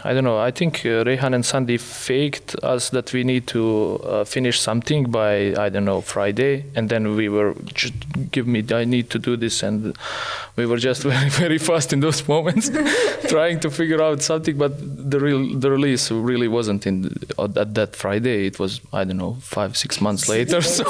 I don't know. I think Rehan and Sandy faked us that we need to finish something by, I don't know, Friday. And then we were just, I need to do this. And we were just very, very fast in those moments trying to figure out something. But the release really wasn't at that Friday. It was, I don't know, 5-6 months later. So.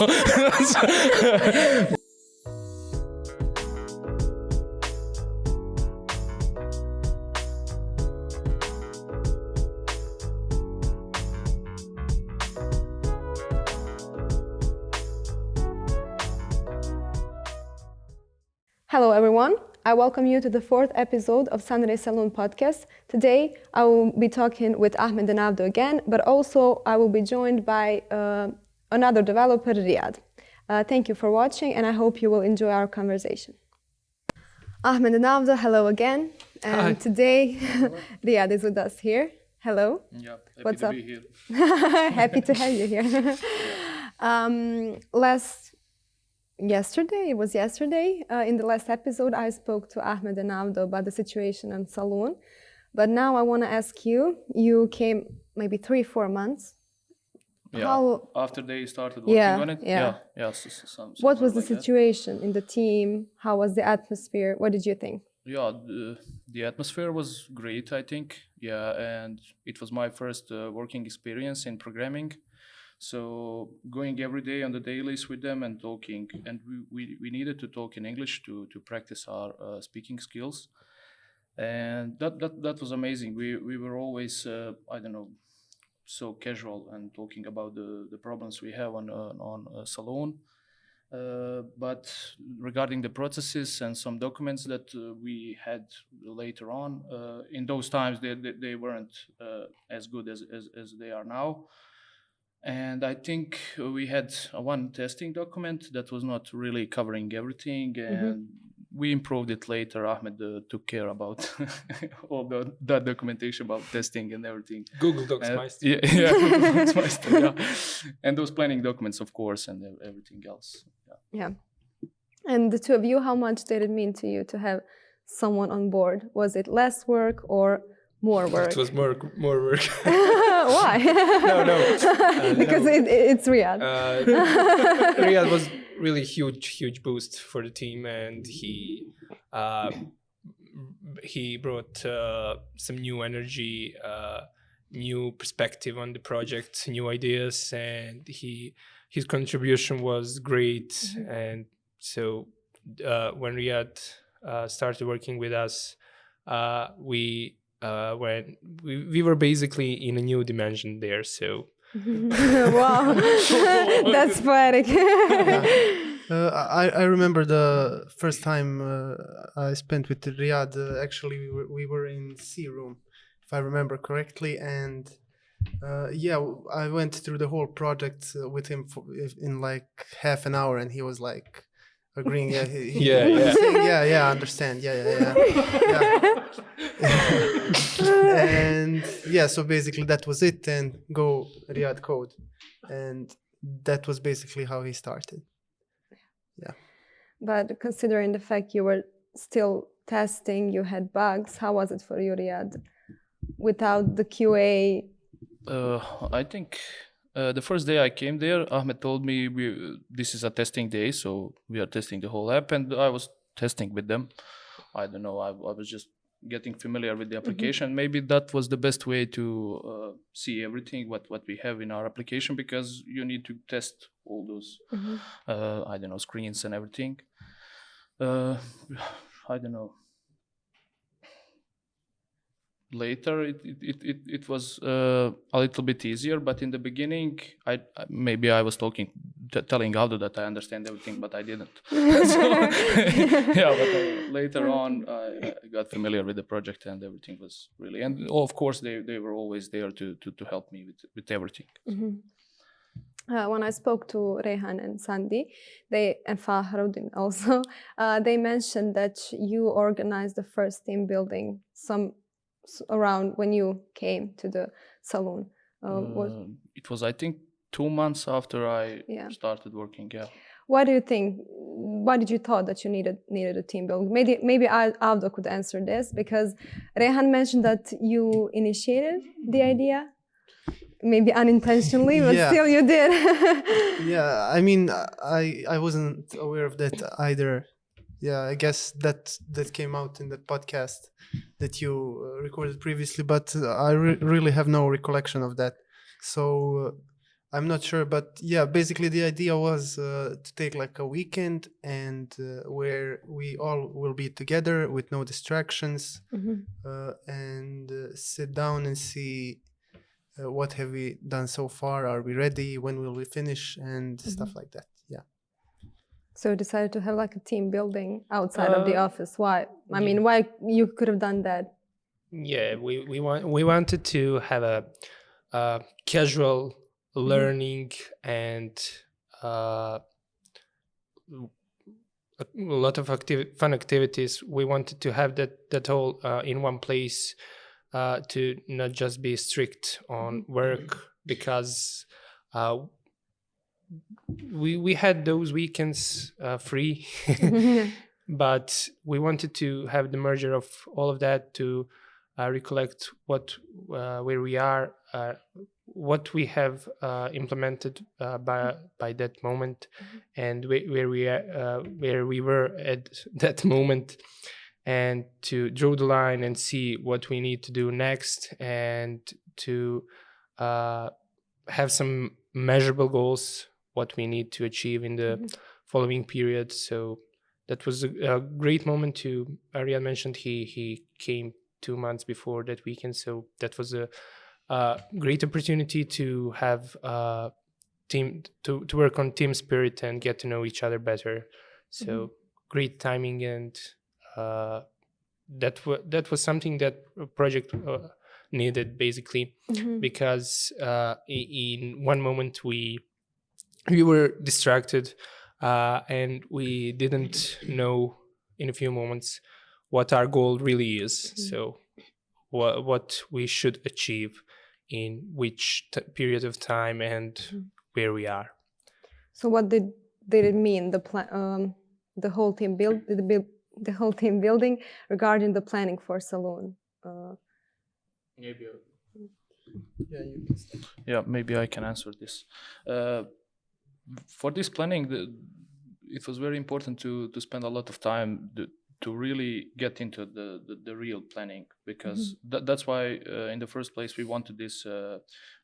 Hello everyone, I welcome you to the 4th episode of Sunray Salon podcast. Today I will be talking with Ahmed and Avdo again, but also I will be joined by another developer, Rijad. Thank you for watching and I hope you will enjoy our conversation. Ahmed and Avdo, hello again. And Hi. Today Rijad is with us here. Hello. Yeah, happy What's to up? be here. Happy to have you here. Yesterday, in the last episode, I spoke to Ahmed and Avdo about the situation in Saloon. But now I want to ask you, you came maybe 3-4 months. Yeah, after they started working on it. Yeah. What was the situation in the team? How was the atmosphere? What did you think? Yeah, the atmosphere was great, I think. Yeah, and it was my first working experience in programming. So going every day on the dailies with them and talking, and we needed to talk in English to practice our speaking skills, and that was amazing. We were always I don't know, so casual and talking about the problems we have on Salon, but regarding the processes and some documents that we had later on, in those times they weren't as good as they are now. And I think we had one testing document that was not really covering everything, and we improved it later. Ahmed took care about all that documentation about testing and everything. Google Docs Meister. Yeah, Google Docs Meister, yeah. And those planning documents, of course, and everything else. Yeah. And the two of you, how much did it mean to you to have someone on board? Was it less work or more work? It was more work. Why? No. Because it's Rijad. Rijad was really huge boost for the team, and he brought some new energy, new perspective on the project, new ideas, and his contribution was great. And so when Rijad started working with us, when we were basically in a new dimension there, so Wow, that's poetic. I remember the first time I spent with Riyadh. Actually, we were in C room, if I remember correctly, and I went through the whole project with him in like half an hour, and he was like agreeing. Yeah, I understand. Yeah. And so basically that was it, and go Riyadh code, and that was basically how he started. Yeah. But considering the fact you were still testing, you had bugs, how was it for you, Riyadh, without the QA? I think the first day I came there, Ahmed told me this is a testing day, so we are testing the whole app, and I was testing with them. I don't know, I was just getting familiar with the application. Maybe that was the best way to see everything what we have in our application, because you need to test all those I don't know, screens and everything. I don't know. Later it was a little bit easier, but in the beginning I was telling Avdo that I understand everything, but I didn't. But later on I got familiar with the project, and everything was really, and of course they were always there to help me with everything. When I spoke to Rehan and Sandy, and Fahrudin also, they mentioned that you organized the first team building around when you came to the salon. It was, I think, 2 months after I started working. Yeah. What do you think? Why did you thought that you needed a team building? Maybe Avdo could answer this, because Rehan mentioned that you initiated the idea, maybe unintentionally, but Yeah. still you did. Yeah, I mean, I wasn't aware of that either. Yeah, I guess that came out in the podcast that you recorded previously, but I really have no recollection of that. So I'm not sure, but yeah, basically the idea was to take like a weekend and where we all will be together with no distractions, and sit down and see what have we done so far, are we ready, when will we finish, and stuff like that. Yeah. So you decided to have like a team building outside of the office. Why? I mean, why you could have done that? Yeah, we wanted to have a casual learning and a lot of fun activities. We wanted to have that all in one place, to not just be strict on work, because we had those weekends free, but we wanted to have the merger of all of that to recollect where we are, what we have implemented by that moment, and where we were at that moment, and to draw the line and see what we need to do next, and to have some measurable goals, what we need to achieve in the following period. So that was a great moment. To Rijad mentioned he came 2 months before that weekend, so that was a great opportunity to have team to work on team spirit and get to know each other better. So great timing, and that was something that project needed, basically, because in one moment we were distracted, and we didn't know in a few moments what our goal really is. So what we should achieve in which period of time, and where we are. So what did it mean, the whole team the whole team building regarding the planning for Saloon? Maybe. Yeah, you can start. Yeah, maybe I can answer this. For this planning, it was very important to spend a lot of time to really get into the real planning, because that's why in the first place we wanted this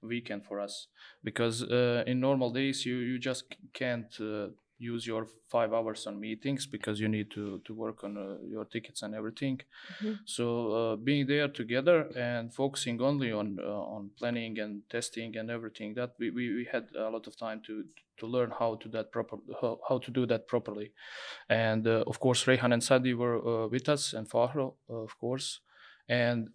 weekend for us, because in normal days you just can't use your 5 hours on meetings, because you need to work on your tickets and everything. So being there together and focusing only on planning and testing and everything, that we had a lot of time to learn how to do that properly. And of course Rehan and Sadi were with us, and Fahro, of course, and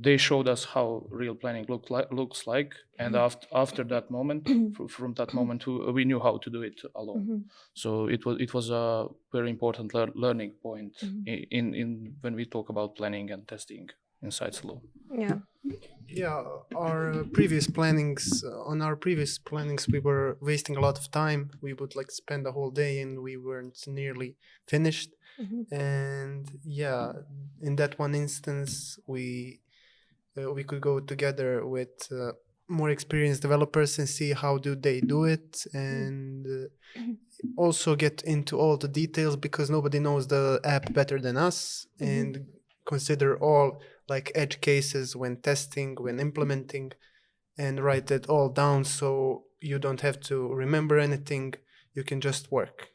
they showed us how real planning looks like. And after that moment, from that moment we knew how to do it alone. So it was a very important learning point in when we talk about planning and testing inside Saloon. Yeah, our previous plannings, we were wasting a lot of time. We would like spend the whole day and we weren't nearly finished. And yeah, in that one instance, we could go together with more experienced developers and see how do they do it, and also get into all the details, because nobody knows the app better than us, and consider all like edge cases when testing, when implementing, and write that all down so you don't have to remember anything. You can just work.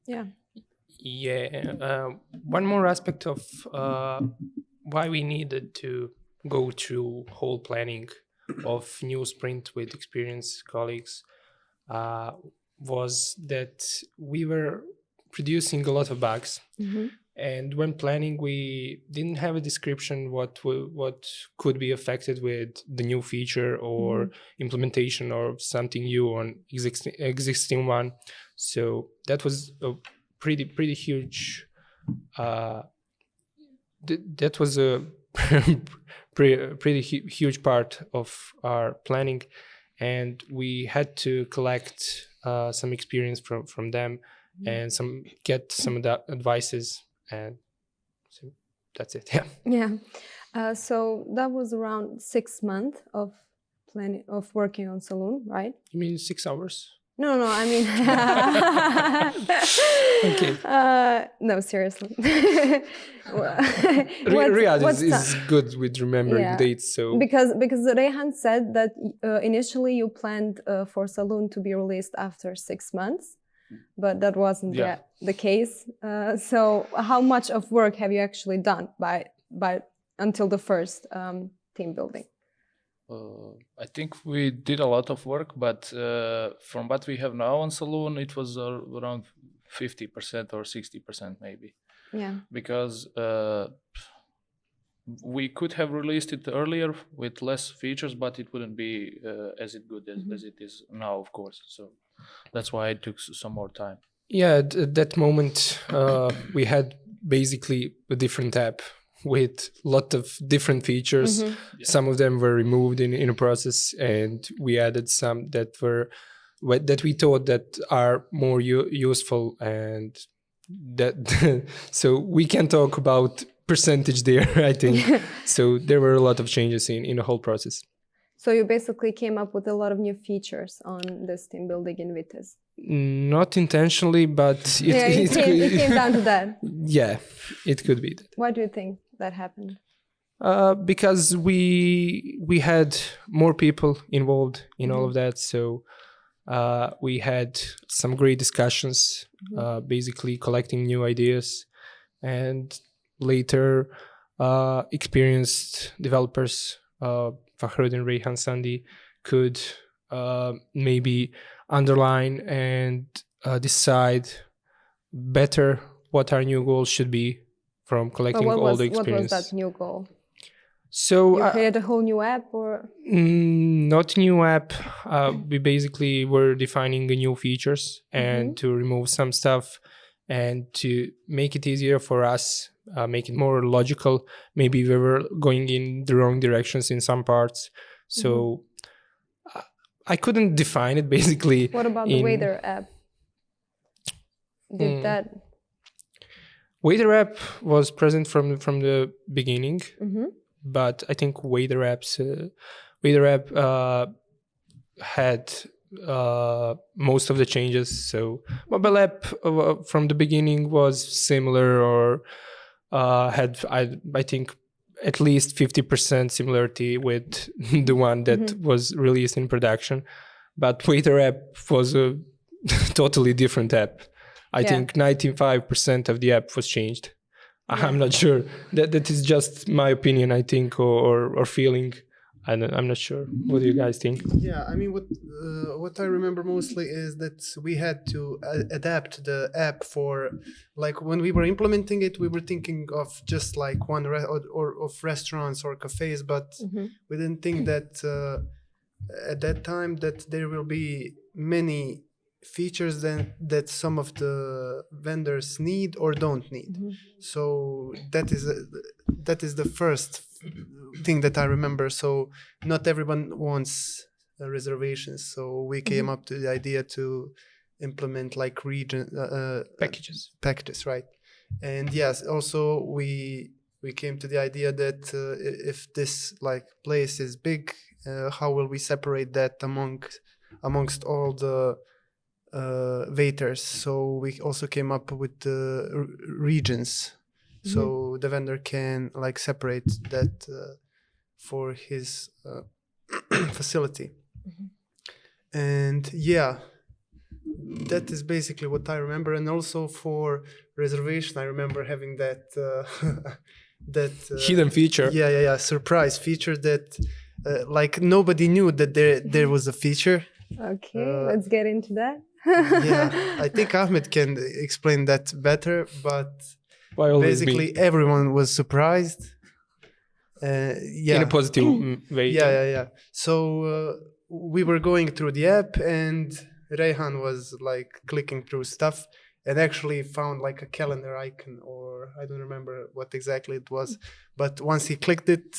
Yeah. One more aspect of why we needed to go through whole planning of new sprint with experienced colleagues was that we were producing a lot of bugs. And when planning, we didn't have a description what could be affected with the new feature or implementation or something new on existing one. So that was a pretty huge. That was a pretty huge part of our planning, and we had to collect some experience from them, and get some of the advices, and so that's it. Yeah. Yeah. So that was around 6 months of working on Saloon, right? You mean 6 hours? No, I mean. Okay. No, seriously. Rijad is good with remembering dates, so because Rehan said that initially you planned for Saloon to be released after 6 months, but that wasn't yet the case. So how much of work have you actually done by until the first team building? I think we did a lot of work, but from what we have now on Saloon, it was around 50% or 60% maybe. Yeah. Because we could have released it earlier with less features, but it wouldn't be as good as it is now, of course. So that's why it took some more time. Yeah, at that moment, we had basically a different app with a lot of different features. Some of them were removed in a process, and we added some that we thought that are more useful, and that so we can talk about percentage there, I think. So there were a lot of changes in the whole process. So you basically came up with a lot of new features on this team building in Vitesse. Not intentionally, but it came down to that. Yeah, it could be that. Why do you think that happened? Because we had more people involved in all of that, so we had some great discussions, basically collecting new ideas, and later experienced developers, Fahred and Rehan Sandi, could maybe underline and decide better what our new goals should be from collecting all the experience. What was that new goal? So you created a whole new app, or not new app. We basically were defining the new features and to remove some stuff and to make it easier for us, make it more logical. Maybe we were going in the wrong directions in some parts, so I couldn't define it basically. What about the Waiter app? Did that? Waiter app was present from the beginning, but I think Waiter app had most of the changes. So mobile app from the beginning was similar, or had I think at least 50% similarity with the one that was released in production. But Waiter app was a totally different app. I think 95% of the app was changed. I'm not sure. That is just my opinion, I think, or feeling. I'm not sure. What do you guys think? Yeah, I mean, what I remember mostly is that we had to adapt the app for, like, when we were implementing it, we were thinking of just like one or of restaurants or cafes, but we didn't think that at that time that there will be many features that some of the vendors need or don't need. So that is the first thing that I remember. So not everyone wants reservations, so we came up to the idea to implement like region packages, right? And yes, also we came to the idea that if this like place is big, how will we separate that amongst all the waiters? So we also came up with the regions, so the vendor can like separate that for his facility. And yeah, that is basically what I remember. And also for reservation, I remember having that hidden feature. Yeah, surprise feature that like nobody knew that there was a feature. Okay, let's get into that. Yeah, I think Ahmed can explain that better, but basically everyone was surprised. In a positive way. Yeah. So we were going through the app, and Rehan was like clicking through stuff and actually found like a calendar icon, or I don't remember what exactly it was. But once he clicked it,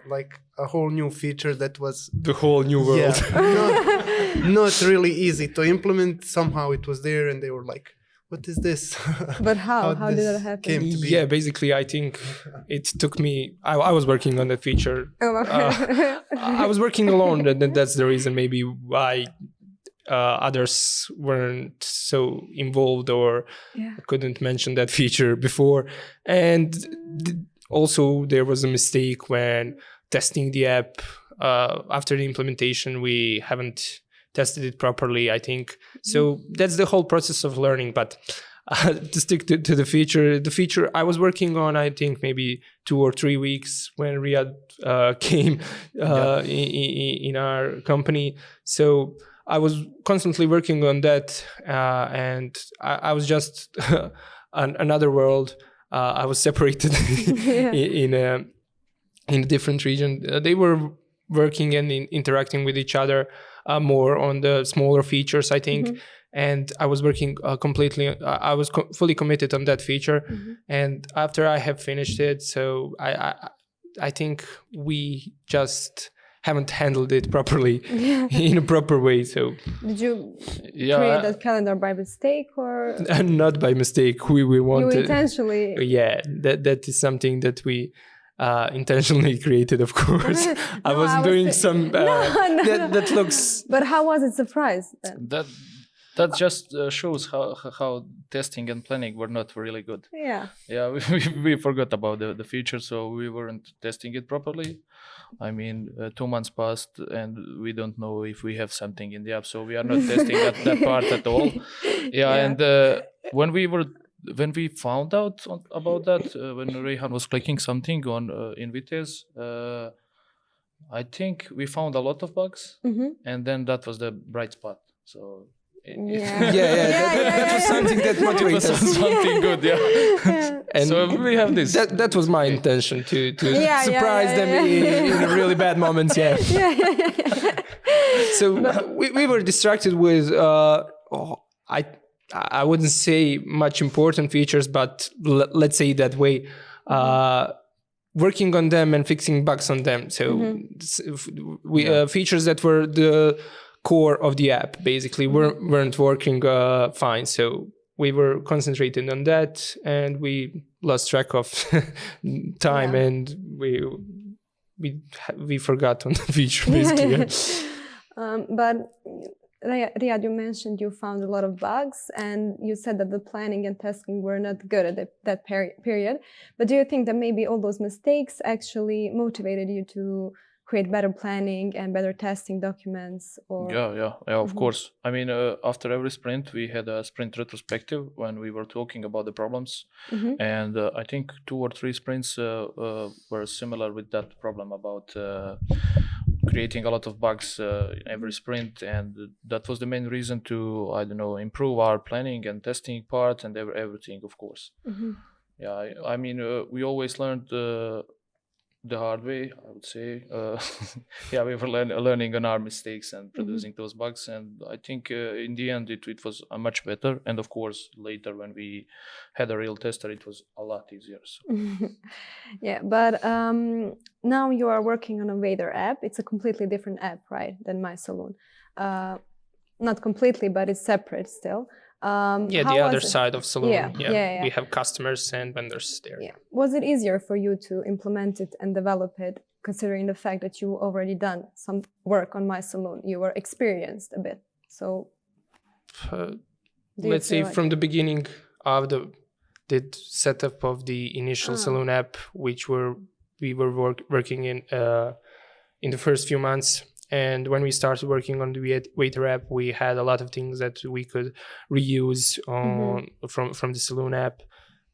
like a whole new feature that was the whole new world. Yeah. not really easy to implement. Somehow it was there, and they were like, "What is this?" But how did this that happen? came to be? Yeah, basically, I think it took me. I was working on that feature. Oh, okay. I was working alone, and that's the reason maybe why others weren't so involved or Yeah. couldn't mention that feature before. And also, there was a mistake when testing the app. After the implementation, we haven't tested it properly, I think. So that's the whole process of learning. But to stick to the feature I was working on, I think maybe 2 or 3 weeks when Rijad came in our company. So I was constantly working on that, and I was just another world. I was separated in a different region. They were working and interacting with each other more on the smaller features, I think. And I was working completely. I was fully committed on that feature. And after I have finished it, so I think we just haven't handled it properly in a proper way. So Did you create that calendar by mistake or not by mistake? We wanted. you intentionally? Yeah, that is something that we intentionally created, of course. I was doing some that looks. But how was it surprised then? That just shows how testing and planning were not really good. Yeah. Yeah, we forgot about the feature, so we weren't testing it properly. I mean, 2 months passed and we don't know if we have something in the app, so we are not testing that part at all. Yeah. And when we found out about that, when Rehan was clicking something on in Vitesse, I think we found a lot of bugs, and then that was the bright spot. So that was something that motivated us. Something good, And so we have this. That was my intention to surprise them in really bad moments. So we were distracted with I wouldn't say much important features, but let's say that way. Working on them and fixing bugs on them. So features that were the core of the app basically weren't working fine. So we were concentrated on that, and we lost track of time, and we forgot on the feature basically. But Rijad, you mentioned you found a lot of bugs, and you said that the planning and testing were not good at that period. But do you think that maybe all those mistakes actually motivated you to create better planning and better testing documents? Or Yeah, of course. I mean, after every sprint, we had a sprint retrospective when we were talking about the problems. And I think 2 or 3 sprints were similar with that problem about creating a lot of bugs every sprint. And that was the main reason to, improve our planning and testing part and everything, of course. Yeah, I mean, we always learned the hard way, I would say. We were learning on our mistakes and producing those bugs, and I think in the end it was much better. And of course later when we had a real tester, it was a lot easier. So. But now you are working on a Vader app. It's a completely different app, right, than My Saloon. Not completely, but it's separate still. The other side of Saloon. Yeah. We have customers and vendors there. Yeah. Was it easier for you to implement it and develop it, considering the fact that you already done some work on My Saloon? You were experienced a bit. So let's say from the beginning of the setup of the initial Saloon app, which we were working in the first few months. And when we started working on the Waiter app, we had a lot of things that we could reuse from the Saloon app,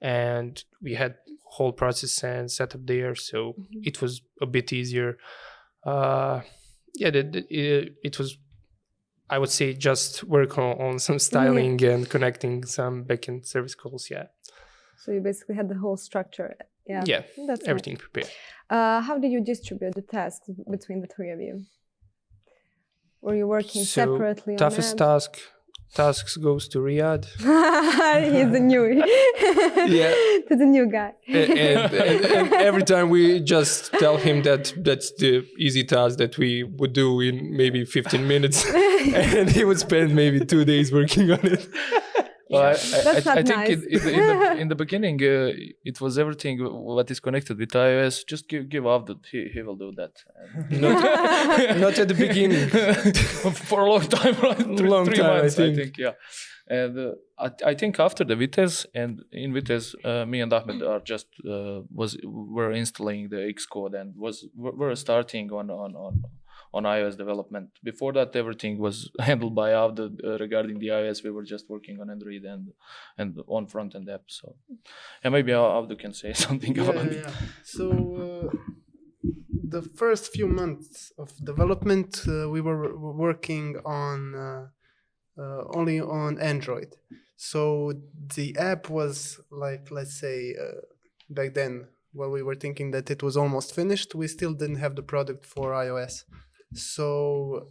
and we had whole process and setup there, so it was a bit easier. It was, I would say, just work on some styling and connecting some backend service calls. Yeah. So you basically had the whole structure. Yeah. That's everything nice. prepared. How did you distribute the tasks between the 3 of you? Were you working separately on toughest apps? task tasks goes to Riyad. He's the new, Yeah. to the new guy. And every time we just tell him that that's the easy task that we would do in maybe 15 minutes, and he would spend maybe 2 days working on it. Well, That's not I think nice. in the beginning it was everything what is connected with iOS. Just give Avdo, he will do that. Not at the beginning. For a long time, right? Long Three time, months, I think. yeah. And I think after the Vitesse and in Vitesse, me and Ahmed are just were installing the Xcode and were starting on iOS development. Before that, everything was handled by Avdo regarding the iOS. We were just working on Android and on front end app. So, and maybe Avdo can say something about it. Yeah. So the first few months of development, we were working on only on Android. So the app was like, let's say, back then, while we were thinking that it was almost finished, we still didn't have the product for iOS. So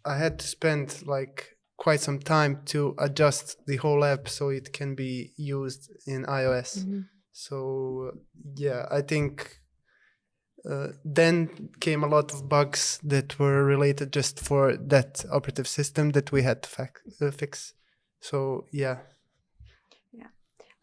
I had to spend like quite some time to adjust the whole app so it can be used in iOS. So yeah, I think then came a lot of bugs that were related just for that operative system that we had to fix. So yeah.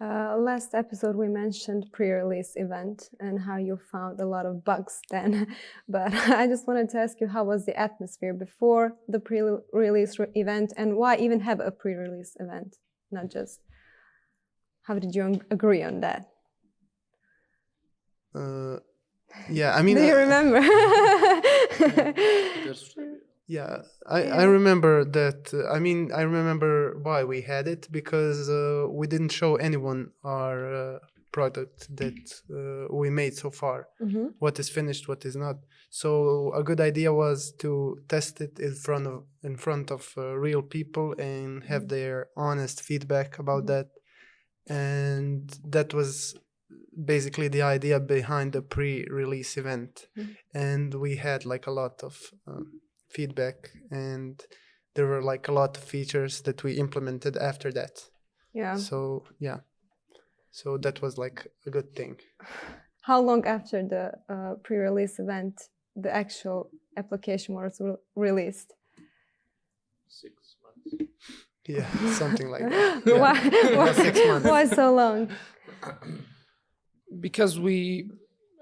Last episode we mentioned pre-release event and how you found a lot of bugs then. But I just wanted to ask you, how was the atmosphere before the pre-release event, and why even have a pre-release event? Not just, how did you agree on that? Yeah, I mean, do you remember? Yeah, I remember that. I remember why we had it, because we didn't show anyone our product that we made so far. What is finished, what is not. So a good idea was to test it in front of real people and have their honest feedback about that. And that was basically the idea behind the pre-release event. And we had like a lot of feedback, and there were like a lot of features that we implemented after that. Yeah. So that was like a good thing. How long after the pre-release event the actual application was released? 6 months. Yeah, something like that. Yeah. Why 6 months. Why so long? Because we,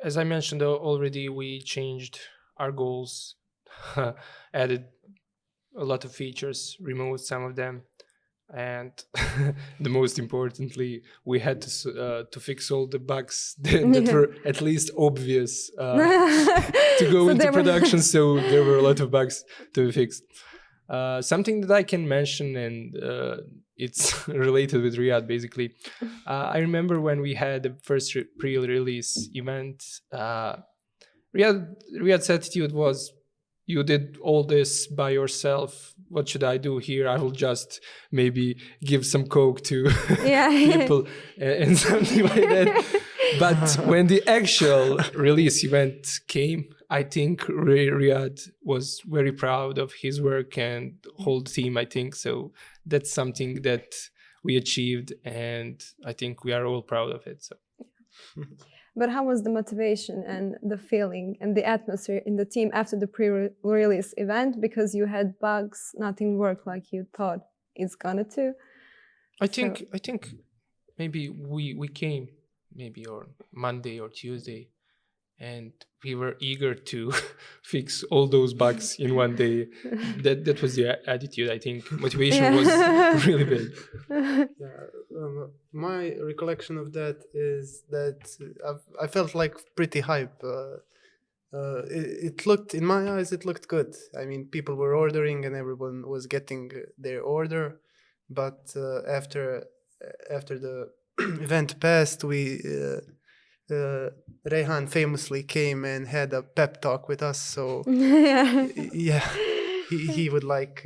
as I mentioned already, we changed our goals, added a lot of features, removed some of them, and the most importantly, we had to fix all the bugs that were at least obvious to go into production. So there were a lot of bugs to be fixed. Something that I can mention, and it's related with Riyad basically. I remember when we had the first pre-release event, Riyad's attitude was, you did all this by yourself. What should I do here? I will just maybe give some coke to people and something like that. But when the actual release event came, I think Riyad was very proud of his work and whole team, I think. So that's something that we achieved, and I think we are all proud of it. So. But how was the motivation and the feeling and the atmosphere in the team after the pre-release event? Because you had bugs, nothing worked like you thought it's gonna to. I think maybe we came maybe on Monday or Tuesday, and we were eager to fix all those bugs in one day. That was the attitude. I think motivation was really big. My recollection of that is that I felt like pretty hype. It looked, in my eyes, it looked good. I mean, people were ordering and everyone was getting their order. But after the event passed, Rehan famously came and had a pep talk with us. So yeah, he would like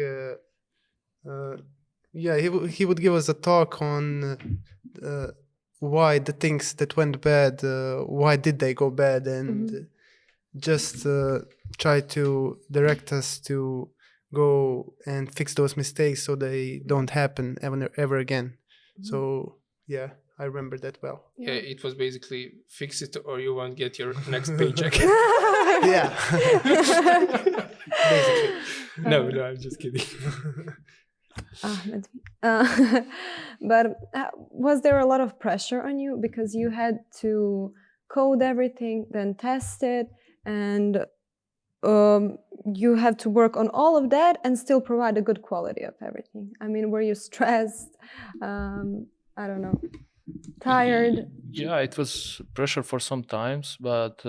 he would give us a talk on why the things that went bad, why did they go bad, and just try to direct us to go and fix those mistakes so they don't happen ever again. So yeah, I remember that well. Yeah, it was basically fix it or you won't get your next paycheck. Yeah. Basically. No, I'm just kidding. Ahmed. But was there a lot of pressure on you because you had to code everything, then test it, and you have to work on all of that and still provide a good quality of everything? I mean, were you stressed? I don't know, tired? Yeah, it was pressure for some times, but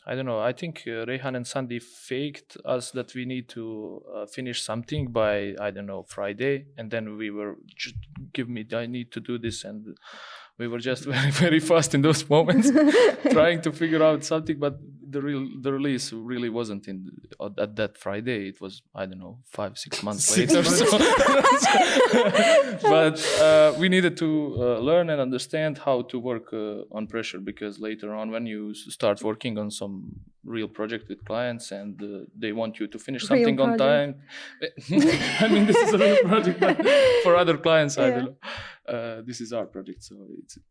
I don't know. I think Rehan and Sandy faked us that we need to finish something by, I don't know, Friday, and then we were just I need to do this, and we were just very, very fast in those moments, trying to figure out something. But the release really wasn't at that Friday. It was, I don't know, 5-6 months later. But we needed to learn and understand how to work on pressure, because later on, when you start working on some real project with clients and they want you to finish something on time. I mean, this is a real project, but for other clients, I don't know. This is our project, so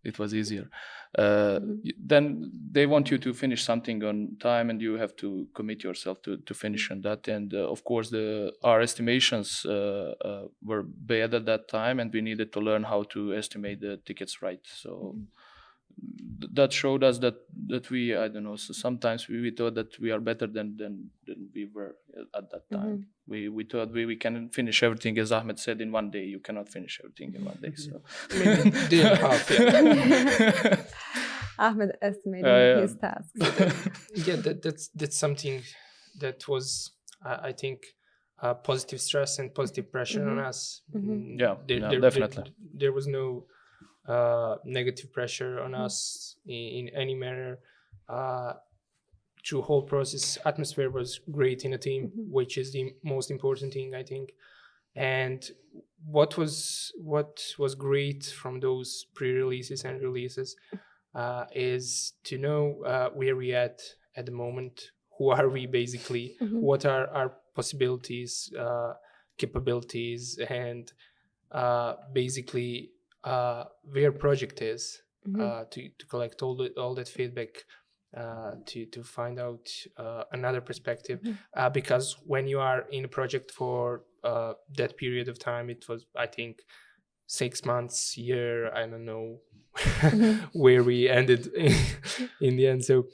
it was easier. Then they want you to finish something on time, and you have to commit yourself to finish on that. And of course, our estimations were bad at that time, and we needed to learn how to estimate the tickets right. So that showed us that we, I don't know, so sometimes we thought that we are better than we were at that time. We thought we can finish everything, as Ahmed said, in one day. You cannot finish everything in one day. So Maybe day and a half, yeah. Ahmed estimating his tasks. Yeah, that's something that was, I think, positive stress and positive pressure on us. Yeah, definitely. There was no negative pressure on us in any manner. Through whole process, atmosphere was great in a team, which is the most important thing, I think. And what was great from those pre-releases and releases is to know where we at the moment. Who are we basically? What are our possibilities, capabilities, and basically where project is, to collect all that feedback, to find out another perspective, because when you are in a project for that period of time, it was, I think, 6 months, year, I don't know where we ended in the end. So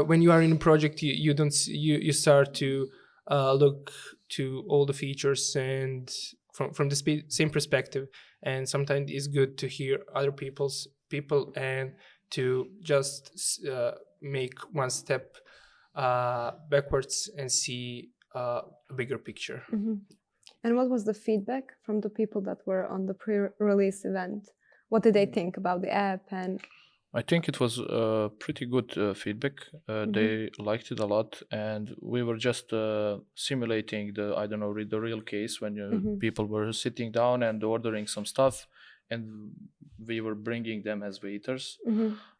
when you are in a project, you start to look to all the features and from the same perspective, and sometimes it's good to hear other people and to just make one step backwards and see a bigger picture. And what was the feedback from the people that were on the pre-release event? What did they think about the app? And I think it was pretty good feedback. They liked it a lot, and we were just simulating the real case when people were sitting down and ordering some stuff, and we were bringing them as waiters,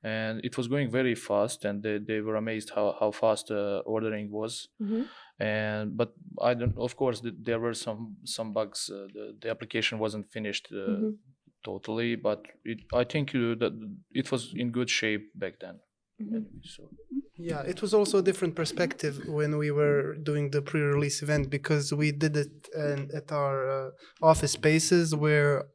and it was going very fast, and they were amazed how fast ordering was. But of course, there were some bugs. The application wasn't finished totally, but I think that it was in good shape back then. So yeah, it was also a different perspective when we were doing the pre-release event, because we did it at our office spaces where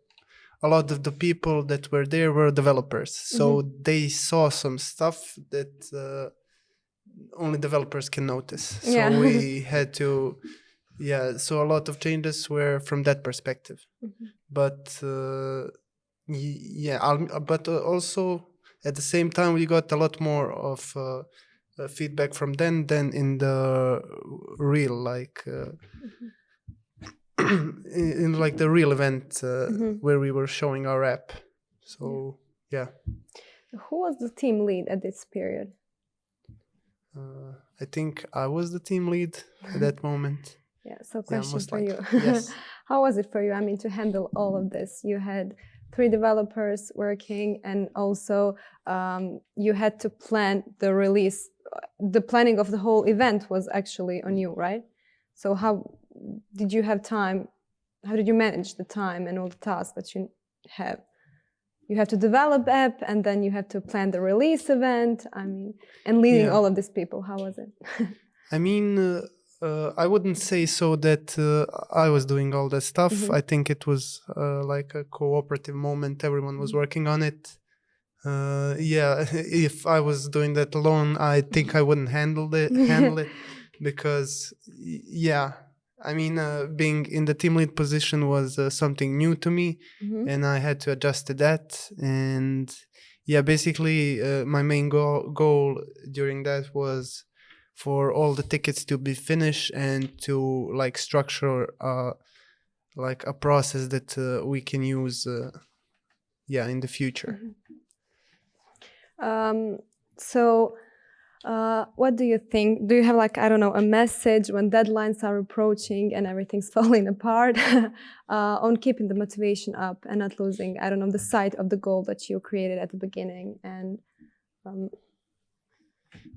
a lot of the people that were there were developers. So they saw some stuff that only developers can notice. So we had to, so a lot of changes were from that perspective. But but also at the same time, we got a lot more of feedback from them than in the real, like in like the real event where we were showing our app. So yeah. Who was the team lead at this period? I think I was the team lead at that moment. Yeah, so question for you. Yes. How was it for you? I mean, to handle all of this, you had 3 developers working, and also you had to plan the release. The planning of the whole event was actually on you, right? So did you have time? How did you manage the time and all the tasks that you have? You have to develop app, and then you have to plan the release event. I mean, and leading all of these people. How was it? I mean, I wouldn't say so that I was doing all that stuff. I think it was like a cooperative moment. Everyone was working on it. Yeah, if I was doing that alone, I think I wouldn't handle it because, yeah, I mean, being in the team lead position was something new to me, and I had to adjust to that. And yeah, basically, my main goal during that was for all the tickets to be finished and to like structure like a process that we can use in the future. So what do you think? Do you have like, I don't know, a message when deadlines are approaching and everything's falling apart on keeping the motivation up and not losing, I don't know, the sight of the goal that you created at the beginning? And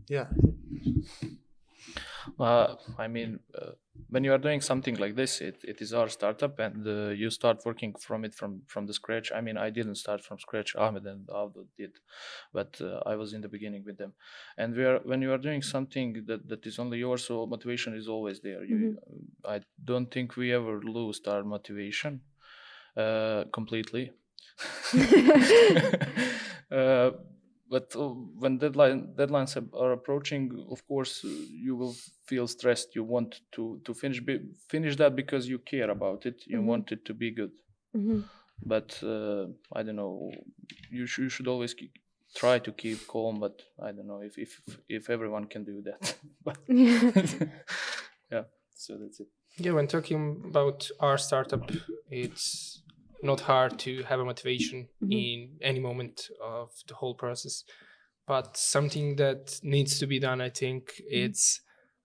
yeah. I mean, when you are doing something like this, it is our startup, and you start working from the scratch. I mean, I didn't start from scratch. Ahmed and Avdo did, but I was in the beginning with them. And when you are doing something that is only yours, so motivation is always there. I don't think we ever lost our motivation completely. But when deadlines are approaching, of course, you will feel stressed. You want to finish that because you care about it. You want it to be good. But I don't know. You should always try to keep calm. But I don't know if everyone can do that. But yeah, so that's it. Yeah, when talking about our startup, it's not hard to have a motivation in any moment of the whole process, but something that needs to be done, I think, it's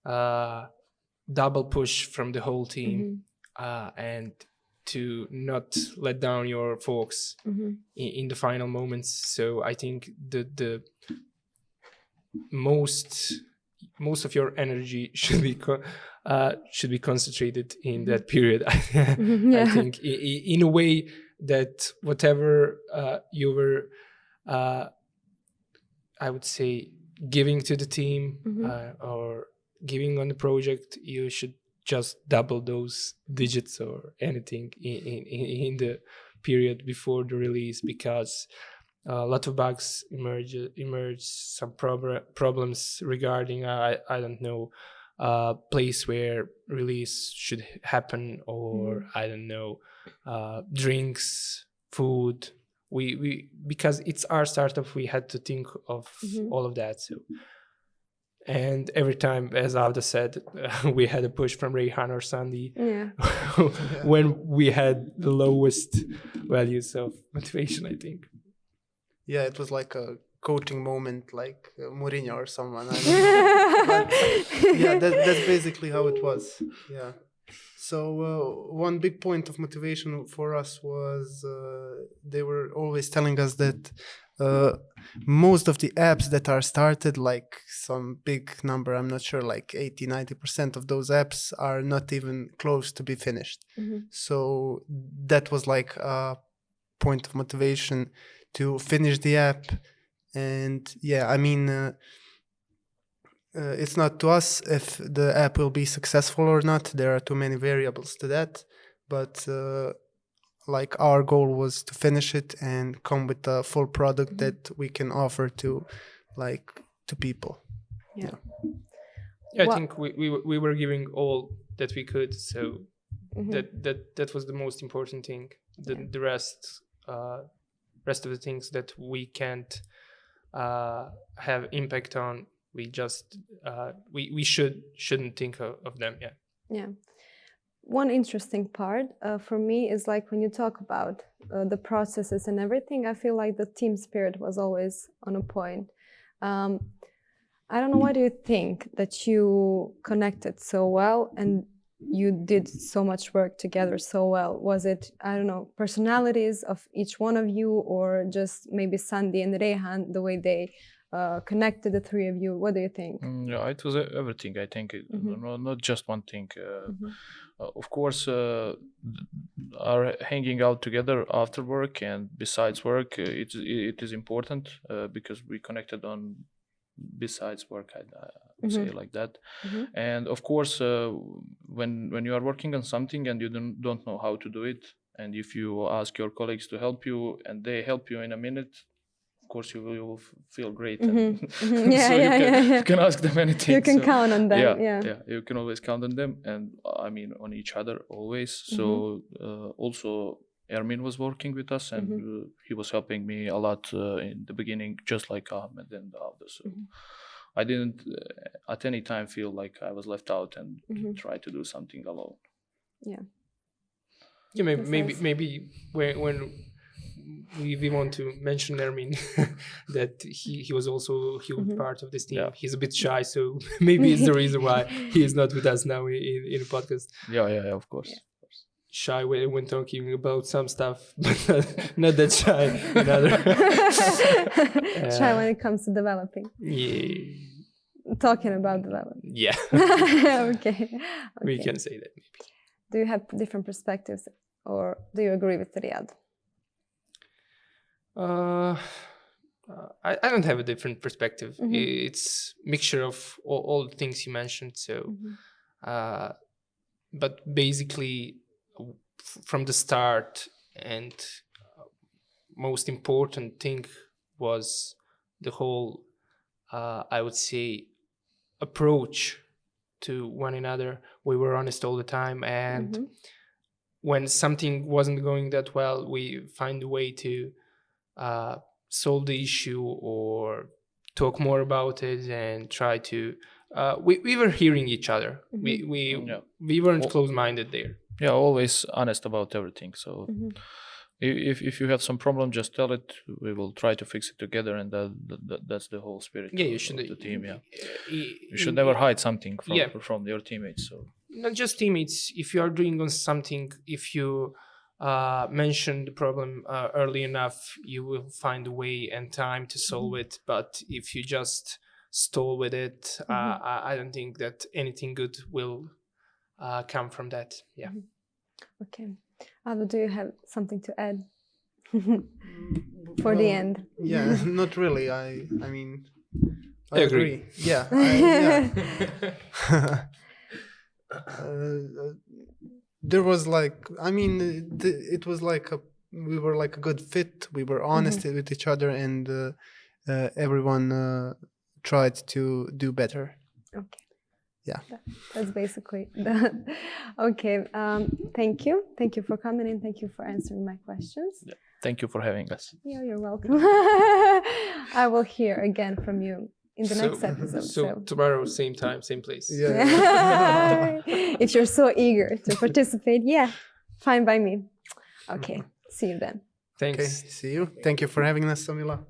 double push from the whole team and to not let down your folks in the final moments. So I think the most of your energy should be concentrated in that period. I think in a way that whatever you were, I would say, giving to the team or giving on the project, you should just double those digits or anything in the period before the release, because a lot of bugs emerge, some problems regarding I don't know, place where release should happen, or I don't know, drinks, food. We because it's our startup, we had to think of all of that. So, and every time, as Avdo said, we had a push from Rehan or Sandy when we had the lowest values of motivation, I think. Yeah, it was like a coaching moment, like Mourinho or someone. I don't know. But yeah, that's basically how it was. Yeah. So one big point of motivation for us was they were always telling us that most of the apps that are started, like some big number, I'm not sure, like 80-90% of those apps are not even close to be finished. So that was like a point of motivation to finish the app. And yeah, I mean, it's not to us if the app will be successful or not. There are too many variables to that. But like our goal was to finish it and come with a full product that we can offer to people. Yeah. I think we were giving all that we could. So that was the most important thing. The rest of the things that we can't have impact on, we just we shouldn't think of them. Yeah. One interesting part for me is like when you talk about the processes and everything, I feel like the team spirit was always on a point. I don't know, why do you think that you connected so well and you did so much work together so well? Was it, I don't know, personalities of each one of you, or just maybe Sandy and Rehan, the way they connected the three of you? What do you think? Yeah, it was everything. I think not just one thing. Of course, are hanging out together after work and besides work. It is important because we connected on besides work. I would say like that. And of course, when you are working on something and you don't know how to do it, and if you ask your colleagues to help you and they help you in a minute, of course you will feel great. You can ask them anything. You can count on them. You can always count on them, and I mean on each other always. So also Ermin was working with us, and he was helping me a lot in the beginning, just like Ahmed and Avdo. So I didn't at any time feel like I was left out and try to do something alone. Yeah, maybe when we want to mention Ermin that he was also part of this team. Yeah. He's a bit shy, so maybe it's the reason why he is not with us now in the podcast. Yeah, of course. Yeah. Shy when talking about some stuff, but not that shy. Shy when it comes to developing. Yeah. Talking about development. Yeah. Okay. We can say that maybe. Do you have different perspectives, or do you agree with Rijad? I don't have a different perspective. It's mixture of all the things you mentioned. So, but basically, from the start, and most important thing was the whole, I would say, approach to one another. We were honest all the time, and when something wasn't going that well, we find a way to solve the issue or talk more about it and try to. We were hearing each other. We weren't close-minded there. Yeah, always honest about everything. So if you have some problem, just tell it. We will try to fix it together, and that's the whole spirit of the team. Yeah, you should never hide something from your teammates. So not just teammates. If you are doing on something, if you mention the problem early enough, you will find a way and time to solve it. But if you just stall with it, I don't think that anything good will come from that. Yeah. Okay. Avdo, do you have something to add for the end? Yeah, not really. I mean, I agree. Yeah. There was like, I mean, it was like we were like a good fit. We were honest with each other, and everyone tried to do better. Okay. Yeah. That's basically that. Okay. Thank you. Thank you for coming in. Thank you for answering my questions. Yeah. Thank you for having us. Yeah, you're welcome. I will hear again from you in the next episode. So tomorrow, same time, same place. Yeah. If you're so eager to participate, fine by me. Okay. See you then. Thanks. Okay. See you. Thank you for having us, Samila.